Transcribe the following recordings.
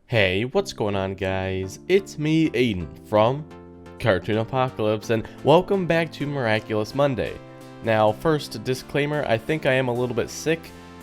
Hey, what's going on, guys? It's me, Aiden, from Cartoon Apocalypse, and welcome back to Miraculous Monday. Now, first, disclaimer, I think I am a little bit sick,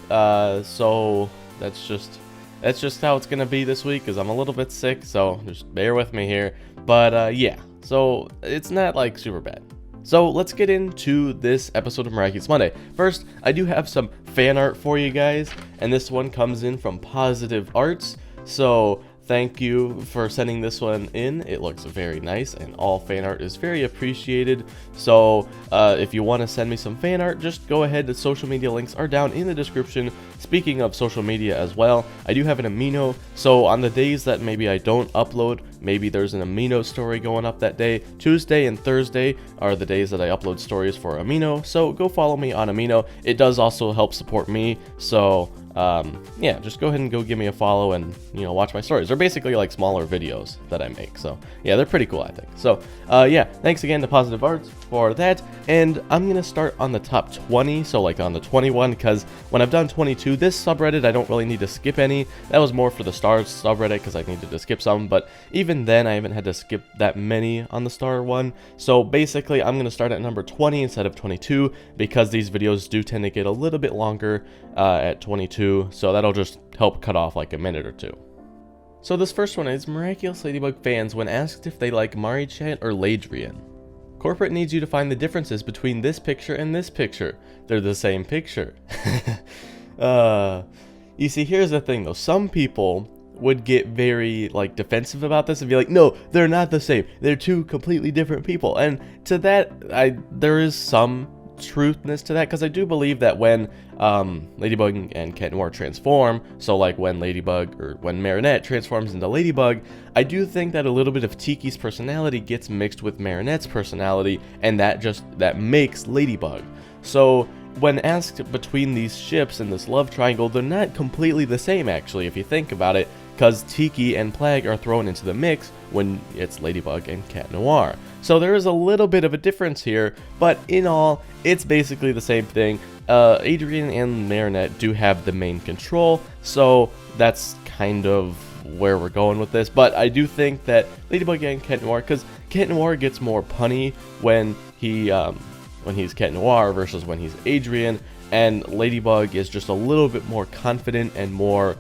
so that's just how it's gonna be this week, because I'm a little bit sick, so just bear with me here. But, yeah, so it's not, like, super bad. So let's get into this episode of Miraculous Monday. First, I do have some fan art for you guys, and this one comes in from Positive Arts. So thank you for sending this one in. It looks very nice, and all fan art is very appreciated. So if you want to send me some fan art, just go ahead. The social media links are down in the description. Speaking of social media as well, I do have an Amino, so on the days that maybe I don't upload, maybe there's an Amino story going up that day. Tuesday and Thursday are the days that I upload stories for Amino, so go follow me on Amino. It does also help support me, so yeah, just go ahead and go give me a follow and, you know, watch my stories. They're basically like smaller videos that I make, so yeah, they're pretty cool, I think. So yeah, thanks again to Positive Arts for that, and I'm gonna start on the top 20, so like on the 21, because when I've done 22, this subreddit I don't really need to skip any. That was more for the stars subreddit because I needed to skip some, but even then I haven't had to skip that many on the star one. So basically I'm gonna start at number 20 instead of 22, because these videos do tend to get a little bit longer at 22. So that'll just help cut off like a minute or two. So this first one is Miraculous Ladybug fans when asked if they like Marinette or Ladrian. Corporate needs you to find the differences between this picture and this picture. They're the same picture. You see, here's the thing though. Some people would get very like defensive about this and be like, no, they're not the same. They're two completely different people. And to that, there is some truthness to that, because I do believe that when Ladybug and Cat Noir transform, so like when Ladybug or when Marinette transforms into Ladybug, I do think that a little bit of Tiki's personality gets mixed with Marinette's personality, and that makes Ladybug. So when asked between these ships and this love triangle, they're not completely the same actually if you think about it, because Tiki and Plague are thrown into the mix when it's Ladybug and Cat Noir. So there is a little bit of a difference here, but in all, it's basically the same thing. Adrian and Marinette do have the main control, so that's kind of where we're going with this. But I do think that Ladybug and Cat Noir, because Cat Noir gets more punny when he's Cat Noir versus when he's Adrian, and Ladybug is just a little bit more confident and more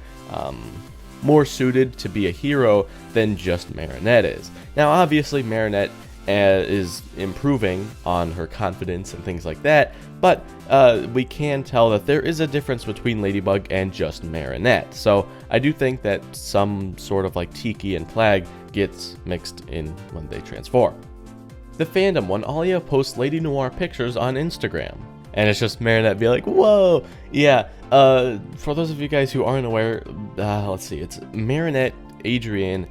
suited to be a hero than just Marinette is. Now obviously Marinette is improving on her confidence and things like that, but we can tell that there is a difference between Ladybug and just Marinette. So I do think that some sort of like Tiki and Plague gets mixed in when they transform. The Fandom, when Alia posts Lady Noir pictures on Instagram, and it's just Marinette be like, whoa, yeah. For those of you guys who aren't aware, let's see, it's Marinette, Adrian,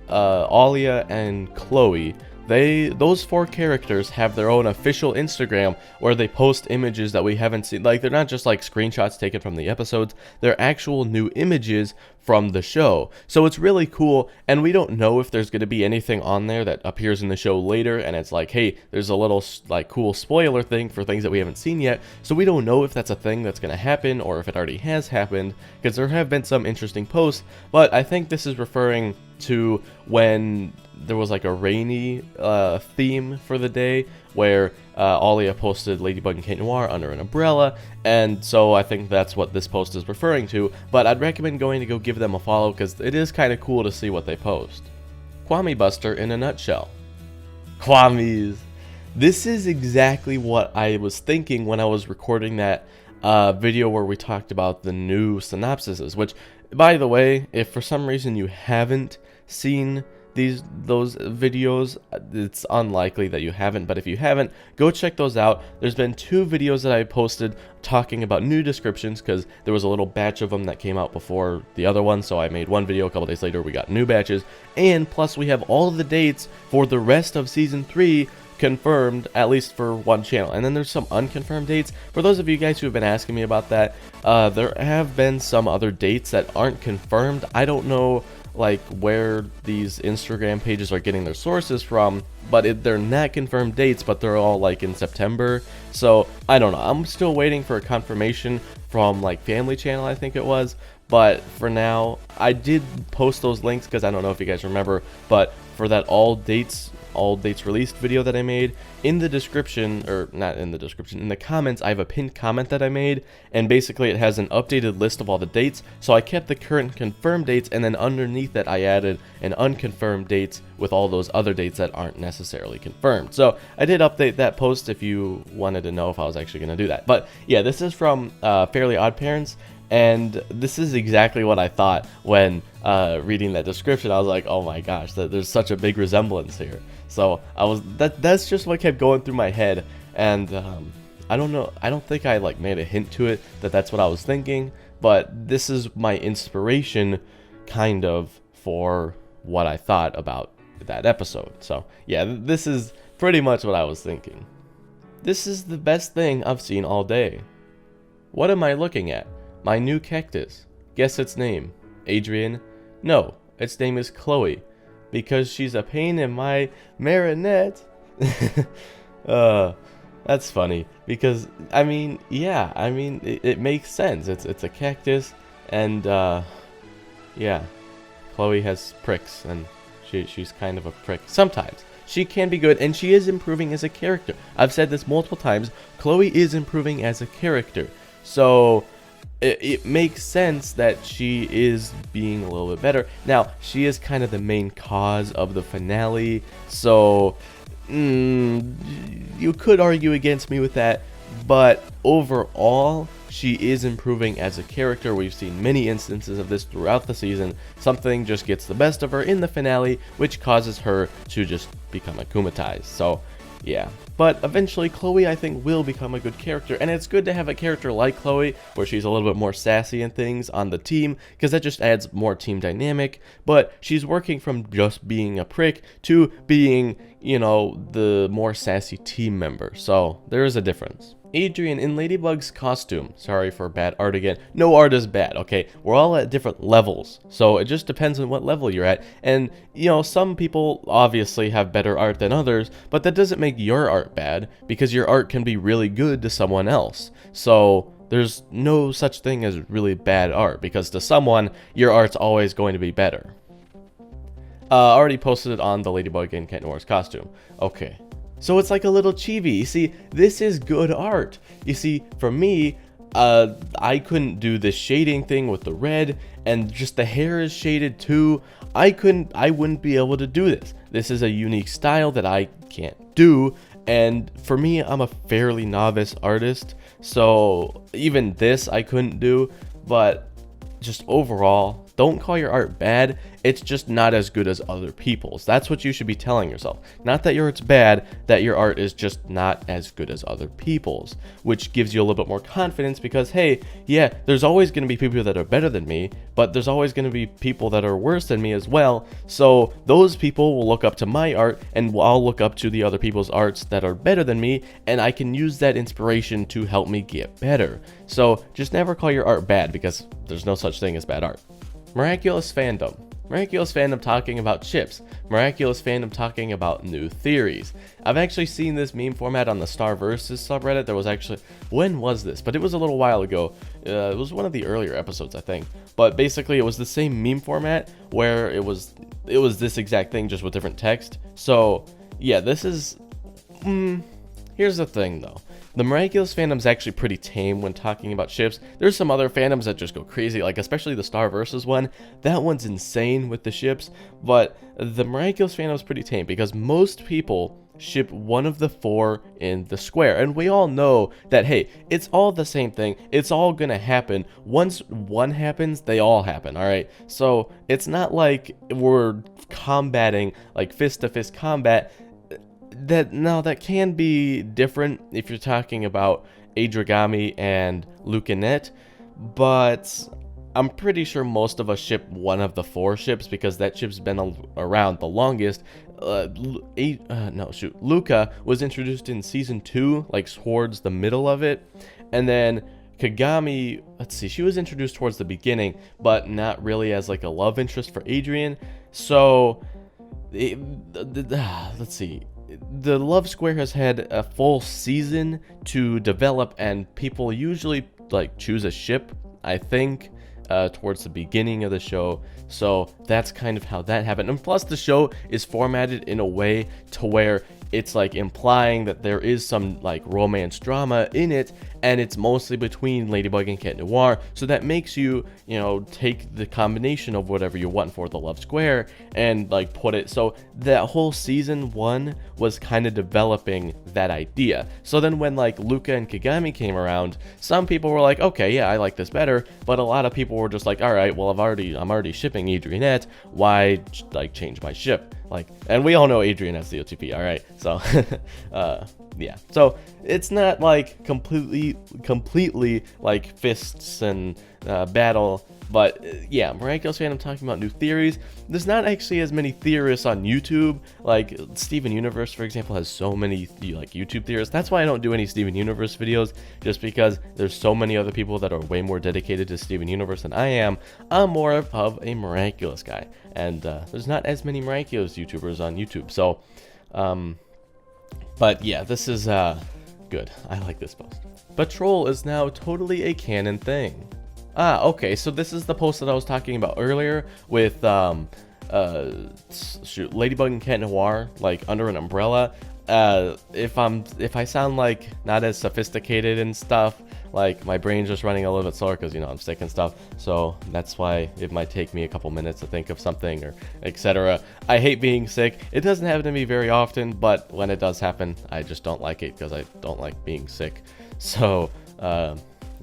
Alia, and Chloe. Those four characters have their own official Instagram where they post images that we haven't seen. Like, they're not just like screenshots taken from the episodes, they're actual new images from the show. So it's really cool, and we don't know if there's going to be anything on there that appears in the show later, and it's like, hey, there's a little like cool spoiler thing for things that we haven't seen yet. So we don't know if that's a thing that's going to happen or if it already has happened, because there have been some interesting posts, but I think this is referring to when there was like a rainy theme for the day where Alia posted Ladybug and Cat Noir under an umbrella, and so I think that's what this post is referring to. But I'd recommend going to go give them a follow, because it is kind of cool to see what they post. Kwame Buster in a nutshell. Kwame's. This is exactly what I was thinking when I was recording that video where we talked about the new synopsises, which, by the way, if for some reason you haven't seen those videos, it's unlikely that you haven't, but if you haven't, go check those out. There's been 2 videos that I posted talking about new descriptions, because there was a little batch of them that came out before the other one, so I made one video. A couple days later we got new batches, and plus we have all of the dates for the rest of season 3 confirmed, at least for one channel, and then there's some unconfirmed dates. For those of you guys who have been asking me about that, there have been some other dates that aren't confirmed. I don't know like where these Instagram pages are getting their sources from, but they're not confirmed dates, but they're all like in September. So I don't know, I'm still waiting for a confirmation from like Family Channel, I think it was, But for now, I did post those links because I don't know if you guys remember, but for that all dates released video that I made, in the description, or not in the description, in the comments, I have a pinned comment that I made, and basically it has an updated list of all the dates. So I kept the current confirmed dates, and then underneath that I added an unconfirmed dates with all those other dates that aren't necessarily confirmed. So I did update that post if you wanted to know if I was actually going to do that. But yeah, this is from Fairly Odd Parents, and this is exactly what I thought when reading that description. I was like, oh my gosh, there's such a big resemblance here. So that's just what kept going through my head, and I don't know, I don't think I like made a hint to it that that's what I was thinking, but this is my inspiration kind of for what I thought about that episode. So yeah, this is pretty much what I was thinking. This is the best thing I've seen all day. What am I looking at? My new cactus. Guess its name. Adrian? No, its name is Chloe. Because she's a pain in my Marinette. That's funny. Because, I mean, yeah, I mean, it makes sense. It's a cactus, and, yeah. Chloe has pricks, and she's kind of a prick. Sometimes. She can be good, and she is improving as a character. I've said this multiple times. Chloe is improving as a character. So it makes sense that she is being a little bit better. Now, she is kind of the main cause of the finale, so you could argue against me with that, but overall, she is improving as a character. We've seen many instances of this throughout the season. Something just gets the best of her in the finale, which causes her to just become akumatized. So yeah, but eventually Chloe, I think, will become a good character, and it's good to have a character like Chloe where she's a little bit more sassy and things on the team, because that just adds more team dynamic. But she's working from just being a prick to being, you know, the more sassy team member, so there is a difference. Adrian in Ladybug's costume. Sorry for bad art again. No art is bad, okay? We're all at different levels, so it just depends on what level you're at. And, you know, some people obviously have better art than others, but that doesn't make your art bad, because your art can be really good to someone else. So there's no such thing as really bad art, because to someone, your art's always going to be better. Already posted it on the Ladybug in Cat Noir's costume. Okay. So it's like a little chibi. You see, this is good art. You see, for me, I couldn't do this shading thing with the red, and just the hair is shaded too. I wouldn't be able to do this. This is a unique style that I can't do, and for me, I'm a fairly novice artist, so even this I couldn't do. But just overall, don't call your art bad, it's just not as good as other people's. That's what you should be telling yourself. Not that your art's bad, that your art is just not as good as other people's, which gives you a little bit more confidence, because hey, yeah, there's always going to be people that are better than me, but there's always going to be people that are worse than me as well. So those people will look up to my art, and I'll look up to the other people's arts that are better than me, and I can use that inspiration to help me get better. So just never call your art bad, because there's no such thing as bad art. Miraculous Fandom. Miraculous Fandom talking about chips. Miraculous Fandom talking about new theories. I've actually seen this meme format on the Starverses subreddit. There was actually, when was this? But it was a little while ago. It was one of the earlier episodes, I think. But basically, it was the same meme format where it was this exact thing, just with different text. So yeah, this is. Here's the thing, though. The Miraculous Fandom's actually pretty tame when talking about ships. There's some other fandoms that just go crazy, like especially the Starverses one. That one's insane with the ships, but the Miraculous Fandom's pretty tame because most people ship one of the four in the square, and we all know that, hey, it's all the same thing. It's all gonna happen. Once one happens, they all happen, all right? So it's not like we're combating, like fist-to-fist combat. That can be different if you're talking about Adragami and Lucanette, but I'm pretty sure most of us ship one of the four ships because that ship's been around the longest. Luca was introduced in season 2, like towards the middle of it, and then Kagami, let's see, she was introduced towards the beginning, but not really as like a love interest for Adrian. So let's see. The Love Square has had a full season to develop, and people usually like choose a ship, I think. towards the beginning of the show. So that's kind of how that happened. And plus, the show is formatted in a way to where it's like implying that there is some like romance drama in it, and it's mostly between Ladybug and Cat Noir. So that makes you, you know, take the combination of whatever you want for the love square and like put it. So that whole season 1 was kind of developing that idea. So then when like Luca and Kagami came around, some people were like, okay, yeah, I like this better. But a lot of people were just like, all right, well, I'm already shipping Adrianette. Why like change my ship? Like, and we all know Adrianette's the OTP, all right? So, yeah. So it's not like completely like fists and battle. But yeah, Miraculous Fandom talking about new theories. There's not actually as many theorists on YouTube. Like Steven Universe, for example, has so many like YouTube theorists. That's why I don't do any Steven Universe videos, just because there's so many other people that are way more dedicated to Steven Universe than I am. I'm more of a Miraculous guy, and there's not as many Miraculous YouTubers on YouTube. So, but yeah, this is good. I like this post. Patrol is now totally a canon thing. Okay, so this is the post that I was talking about earlier with Ladybug and Cat Noir like under an umbrella. If I sound like not as sophisticated and stuff, like my brain's just running a little bit slower because, you know, I'm sick and stuff, so that's why it might take me a couple minutes to think of something or etc. I hate being sick. It doesn't happen to me very often, but when it does happen, I just don't like it because I don't like being sick. So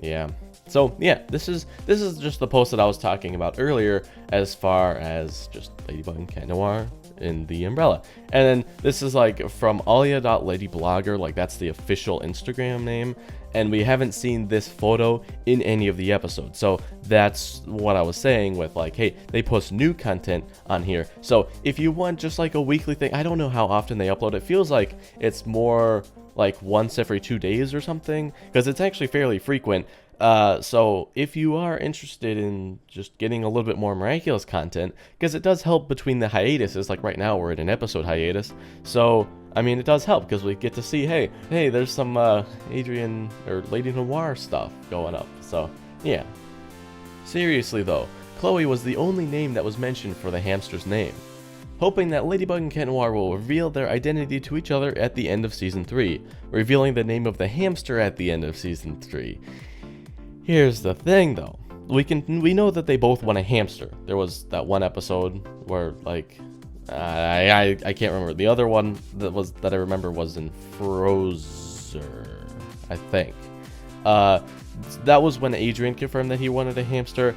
yeah. So yeah, this is just the post that I was talking about earlier, as far as just Ladybug and Cat Noir in the umbrella. And then this is like from alia.ladyblogger, like that's the official Instagram name, and we haven't seen this photo in any of the episodes. So that's what I was saying with like, hey, they post new content on here. So if you want just like a weekly thing, I don't know how often they upload. It feels like it's more like once every 2 days or something, because it's actually fairly frequent. So if you are interested in just getting a little bit more Miraculous content, because it does help between the hiatuses, like right now we're in an episode hiatus, so I mean it does help because we get to see, hey, there's some Adrian or Lady Noir stuff going up. So yeah. Seriously though, Chloe was the only name that was mentioned for the hamster's name. Hoping that Ladybug and Cat Noir will reveal their identity to each other at the end of Season 3, revealing the name of the hamster at the end of Season 3. Here's the thing though, we know that they both want a hamster. There was that one episode where like I can't remember. The other one that I remember was in Frozer, I think. That was when Adrian confirmed that he wanted a hamster,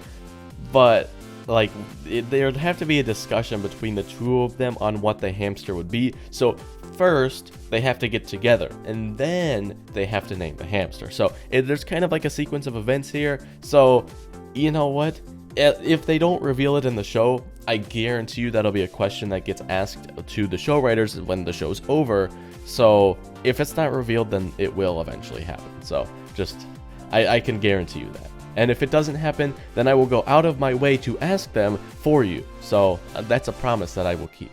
but like there'd have to be a discussion between the two of them on what the hamster would be. So first they have to get together, and then they have to name the hamster. So there's kind of like a sequence of events here. So you know what, if they don't reveal it in the show, I guarantee you that'll be a question that gets asked to the show writers when the show's over. So if it's not revealed, then it will eventually happen. So just I can guarantee you that. And if it doesn't happen, then I will go out of my way to ask them for you. So that's a promise that I will keep.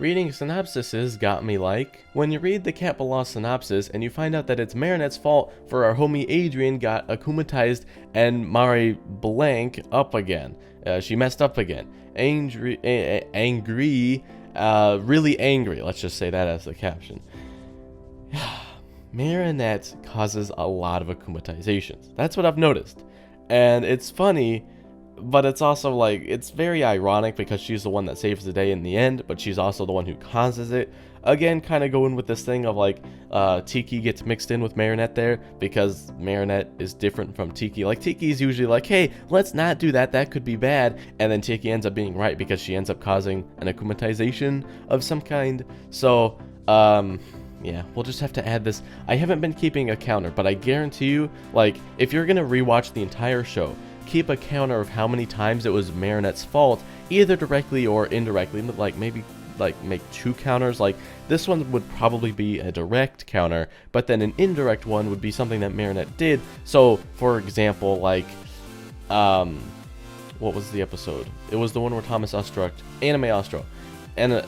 Reading synopsises got me like, when you read the Cat Below synopsis and you find out that it's Marinette's fault for our homie Adrian got akumatized and Mari blank up again. She messed up again. Angry, really angry. Let's just say that as the caption. Marinette causes a lot of akumatizations. That's what I've noticed. And it's funny, but it's also like, it's very ironic because she's the one that saves the day in the end, but she's also the one who causes it. Again, kind of going with this thing of like, Tiki gets mixed in with Marinette there because Marinette is different from Tiki. Like, Tiki's usually like, hey, let's not do that, that could be bad. And then Tiki ends up being right because she ends up causing an akumatization of some kind. So, yeah, we'll just have to add this. I haven't been keeping a counter, but I guarantee you, like, if you're gonna rewatch the entire show, keep a counter of how many times it was Marinette's fault, either directly or indirectly. Like, maybe like make 2 counters. Like, this one would probably be a direct counter, but then an indirect one would be something that Marinette did. So, for example, like, what was the episode? It was the one where Thomas Ostruck, Anime Ostro, and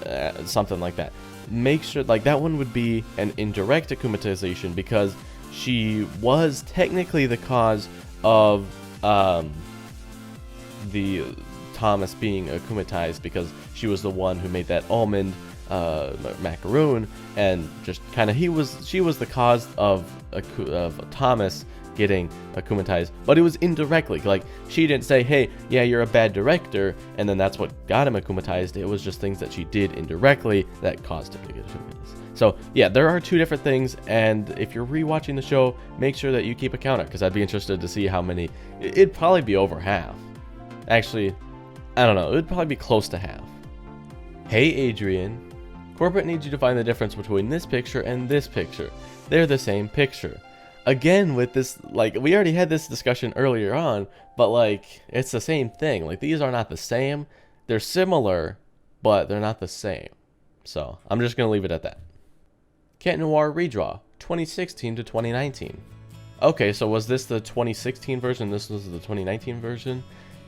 something like that. Make sure, like, that one would be an indirect akumatization because she was technically the cause of the Thomas being akumatized because she was the one who made that almond macaroon, and just kind of she was the cause of Thomas getting akumatized, but it was indirectly. Like, she didn't say, hey, yeah, you're a bad director, and then that's what got him akumatized. It was just things that she did indirectly that caused him to get akumatized. So yeah, there are two different things, and if you're rewatching the show, make sure that you keep a counter, because I'd be interested to see how many. It'd probably be over half. Actually, I don't know, it'd probably be close to half. Hey Adrian, corporate needs you to find the difference between this picture and this picture. They're the same picture. Again, with this, like, we already had this discussion earlier on, but like, it's the same thing. Like, these are not the same. They're similar, but they're not the same. So I'm just gonna leave it at that. Cat Noir redraw, 2016 to 2019. Okay, so was this the 2016 version? This was the 2019 version?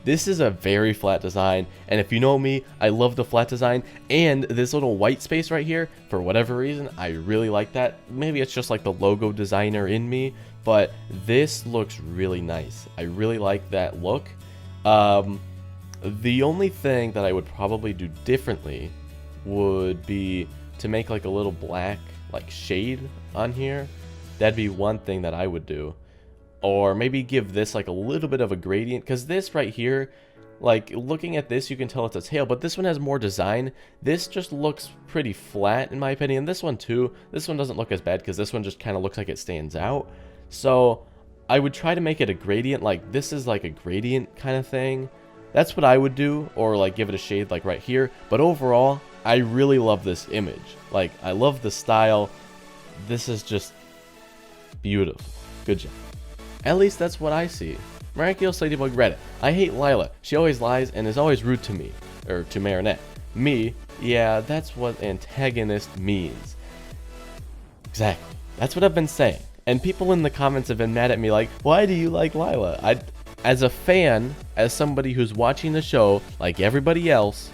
This is a very flat design, and if you know me, I love the flat design, and this little white space right here, for whatever reason, I really like that. Maybe it's just like the logo designer in me, but this looks really nice. I really like that look. The only thing that I would probably do differently would be to make like a little black like shade on here. That'd be one thing that I would do. Or maybe give this like a little bit of a gradient, because this right here, like looking at this, you can tell it's a tail, but this one has more design. This just looks pretty flat in my opinion. This one too. This one doesn't look as bad because this one just kind of looks like it stands out. So I would try to make it a gradient, like this is like a gradient kind of thing. That's what I would do, or like give it a shade like right here. But overall, I really love this image. Like, I love the style. This is just beautiful. Good job. At least that's what I see. Miraculous Ladybug Reddit. I hate Lila. She always lies and is always rude to me. Or to Marinette. Me? Yeah, that's what antagonist means. Exactly. That's what I've been saying. And people in the comments have been mad at me like, why do you like Lila? As a fan, as somebody who's watching the show, like everybody else,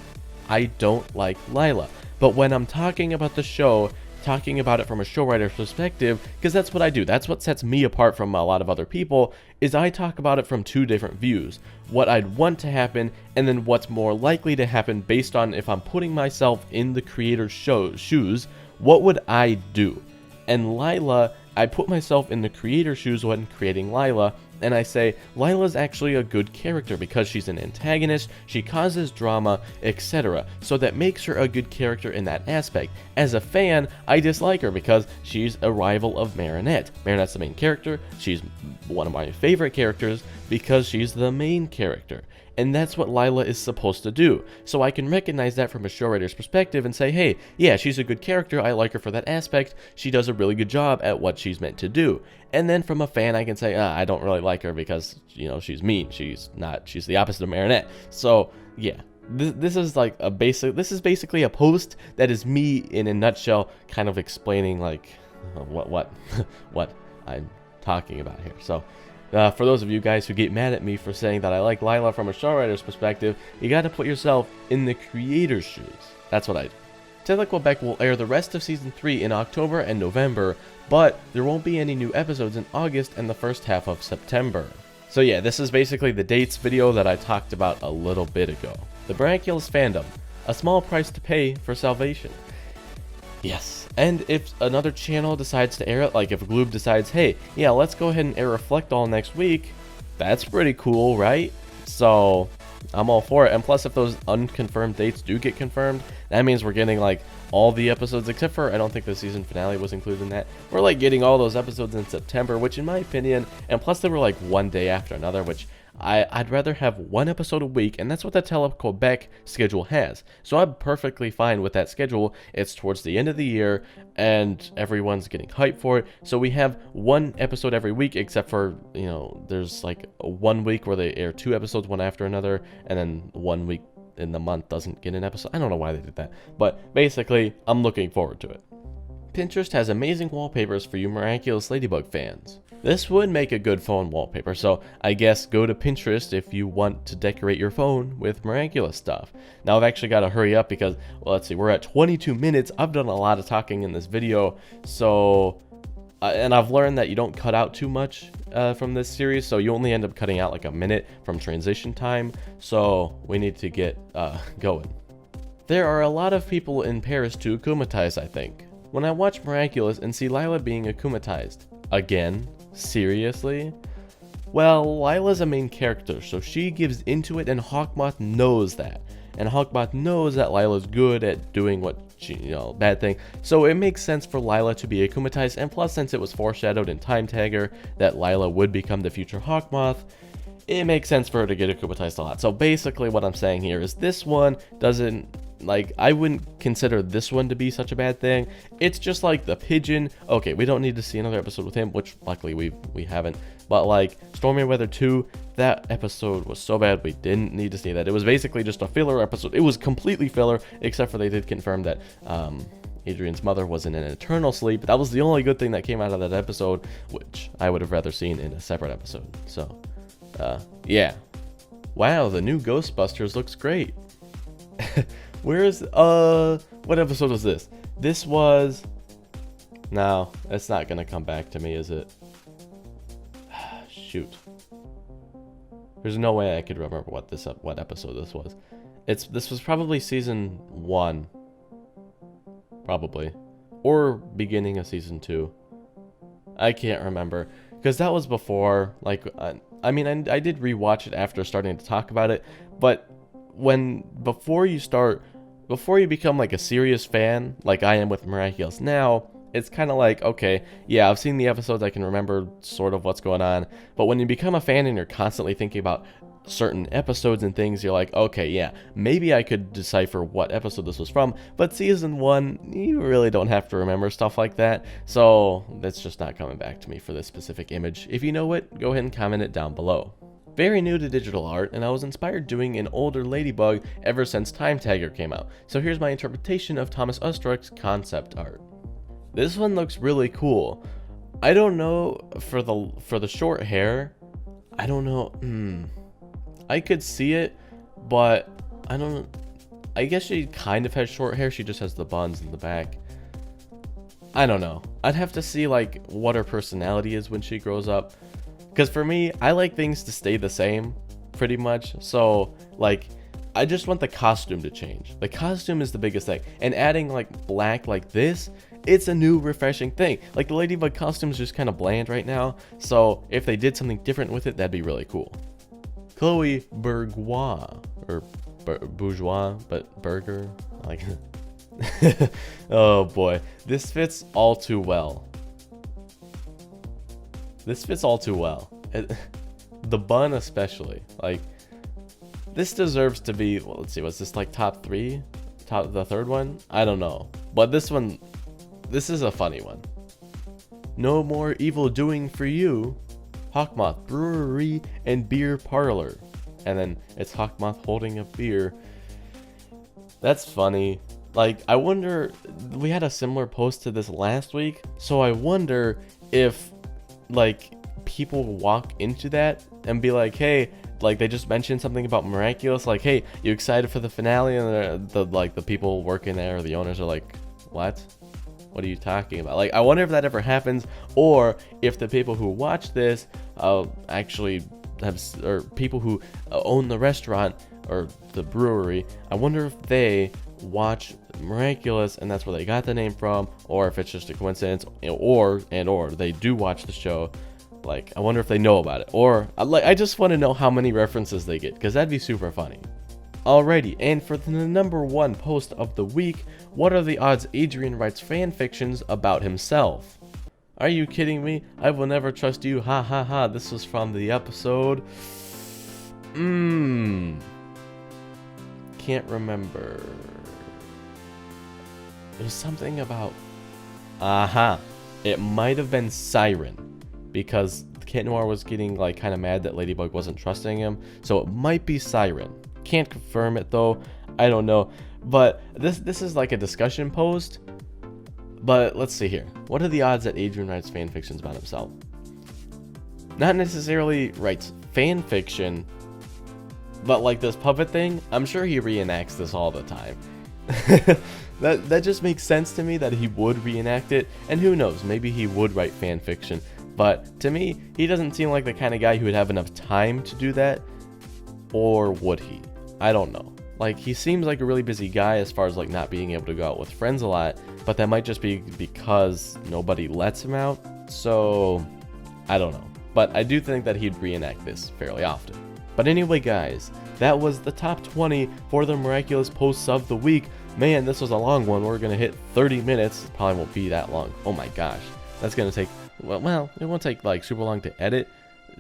I don't like Lila. But when I'm talking about the show, talking about it from a show writer's perspective, because that's what I do. That's what sets me apart from a lot of other people, is I talk about it from two different views. What I'd want to happen, and then what's more likely to happen based on if I'm putting myself in the creator's shoes, what would I do? And Lila, I put myself in the creator's shoes when creating Lila, and I say, Lila's actually a good character because she's an antagonist, she causes drama, etc. So that makes her a good character in that aspect. As a fan, I dislike her because she's a rival of Marinette. Marinette's the main character, she's one of my favorite characters because she's the main character. And that's what Lila is supposed to do. So I can recognize that from a show writer's perspective and say, hey, yeah, she's a good character, I like her for that aspect, she does a really good job at what she's meant to do. And then from a fan, I can say, I don't really like her because, you know, she's mean, she's the opposite of Marinette. So yeah, this is like this is basically a post that is me in a nutshell, kind of explaining like what I'm talking about here. So for those of you guys who get mad at me for saying that I like Lila from a show writer's perspective, you got to put yourself in the creator's shoes. That's what I do. Tele Quebec will air the rest of Season 3 in October and November, but there won't be any new episodes in August and the first half of September. So yeah, this is basically the dates video that I talked about a little bit ago. The Miraculous Fandom, a small price to pay for salvation. Yes, and if another channel decides to air it, like if Gloob decides, hey, yeah, let's go ahead and air Reflect All next week, that's pretty cool, right? So I'm all for it. And plus, if those unconfirmed dates do get confirmed, that means we're getting like all the episodes, except for I don't think the season finale was included in that. We're like getting all those episodes in September, which in my opinion, and plus they were like one day after another, which I'd rather have one episode a week, and that's what the Tele Quebec schedule has. So I'm perfectly fine with that schedule. It's towards the end of the year, and everyone's getting hyped for it. So we have one episode every week, except for, you know, there's like 1 week where they air 2 episodes one after another, and then 1 week in the month doesn't get an episode. I don't know why they did that, but basically, I'm looking forward to it. Pinterest has amazing wallpapers for you Miraculous Ladybug fans. This would make a good phone wallpaper, so I guess go to Pinterest if you want to decorate your phone with Miraculous stuff. Now I've actually got to hurry up because, well, let's see, we're at 22 minutes. I've done a lot of talking in this video, so and I've learned that you don't cut out too much from this series, so you only end up cutting out like a minute from transition time. So we need to get going. There are a lot of people in Paris to akumatize, I think. When I watch Miraculous and see Lila being akumatized. Again? Seriously? Well, Lila's a main character, so she gives into it, and Hawkmoth knows that. And Hawkmoth knows that Lila's good at doing what she, bad thing. So it makes sense for Lila to be akumatized, and plus since it was foreshadowed in Time Tagger that Lila would become the future Hawkmoth, it makes sense for her to get akumatized a lot. So basically what I'm saying here is this one doesn't, like, I wouldn't consider this one to be such a bad thing. It's just like the pigeon. Okay, we don't need to see another episode with him, which luckily we haven't. But like Stormy Weather 2, that episode was so bad we didn't need to see that. It was basically just a filler episode. It was completely filler, except for they did confirm that Adrian's mother was in an eternal sleep. That was the only good thing that came out of that episode, which I would have rather seen in a separate episode. So, yeah. Wow, the new Ghostbusters looks great. Where's, what episode was this? This was, no, it's not gonna come back to me, is it? Shoot. There's no way I could remember what episode this was. This was probably season 1. Probably. Or beginning of season 2. I can't remember. Because that was before, like, I mean, I did rewatch it after starting to talk about it, but before you become like a serious fan, like I am with Miraculous now, it's kind of like, okay, yeah, I've seen the episodes, I can remember sort of what's going on, but when you become a fan and you're constantly thinking about certain episodes and things, you're like, okay, yeah, maybe I could decipher what episode this was from, but season 1, you really don't have to remember stuff like that, so that's just not coming back to me for this specific image. If you know it, go ahead and comment it down below. Very new to digital art, and I was inspired doing an older Ladybug ever since Time Tagger came out, so here's my interpretation of Thomas Ustruck's concept art. This one looks really cool. I don't know, for the short hair, I don't know, I could see it, but I don't, I guess she kind of has short hair, she just has the buns in the back. I don't know. I'd have to see like what her personality is when she grows up. Because for me, I like things to stay the same, pretty much. So, like, I just want the costume to change. The costume is the biggest thing. And adding, like, black like this, it's a new, refreshing thing. Like, the Ladybug costume is just kind of bland right now. So, if they did something different with it, that'd be really cool. Chloe Burgerois, or Bourgeois, but Burger, like, oh boy. This fits all too well. This fits all too well. The bun especially. Like, this deserves to be, well, let's see, was this like top 3? The third one? I don't know. But this one, this is a funny one. No more evil doing for you. Hawkmoth Brewery and Beer Parlor. And then it's Hawkmoth holding a beer. That's funny. Like, I wonder, we had a similar post to this last week, so I wonder if like people walk into that and be like, hey, like they just mentioned something about Miraculous, like, hey, you excited for the finale? And the people working there, or the owners, are like, what are you talking about? Like, I wonder if that ever happens, or if the people who watch this actually have, or people who own the restaurant or the brewery, I wonder if they watch Miraculous and that's where they got the name from, or if it's just a coincidence, or they do watch the show. Like, I wonder if they know about it, or I just want to know how many references they get, because that'd be super funny. Alrighty, and for the number 1 post of the week, what are the odds Adrian writes fan fictions about himself? Are you kidding me? I will never trust you, ha ha ha. This was from the episode, can't remember. It was something about, it might have been Siren, because Cat Noir was getting like kind of mad that Ladybug wasn't trusting him, so it might be Siren. Can't confirm it though, I don't know. But this is like a discussion post. But let's see here. What are the odds that Adrian writes fan fictions about himself? Not necessarily writes fan fiction, but like this puppet thing, I'm sure he reenacts this all the time. That just makes sense to me that he would reenact it, and who knows, maybe he would write fan fiction. But to me, he doesn't seem like the kind of guy who would have enough time to do that, or would he? I don't know. Like, he seems like a really busy guy as far as like not being able to go out with friends a lot, but that might just be because nobody lets him out. So I don't know, but I do think that he'd reenact this fairly often. But anyway, guys, that was the top 20 for the Miraculous posts of the week. Man, this was a long one. We're gonna hit 30 minutes. Probably won't be that long. Oh my gosh, that's gonna take, well, it won't take like super long to edit,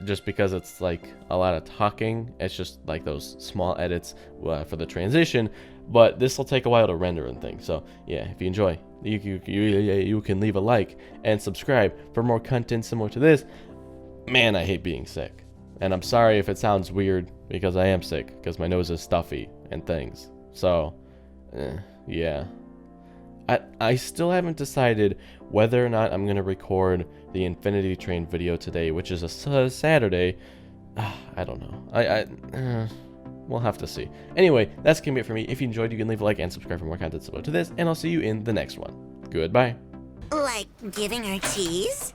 just because it's like a lot of talking. It's just like those small edits for the transition, but this will take a while to render and things. So yeah, if you enjoy, you can leave a like and subscribe for more content similar to this. Man, I hate being sick, and I'm sorry if it sounds weird, because I am sick, because my nose is stuffy and things. So yeah, I still haven't decided whether or not I'm gonna record the Infinity Train video today, which is a Saturday. I don't know. We'll have to see. Anyway, that's gonna be it for me. If you enjoyed, you can leave a like and subscribe for more content similar to this, and I'll see you in the next one. Goodbye. Like giving her cheese?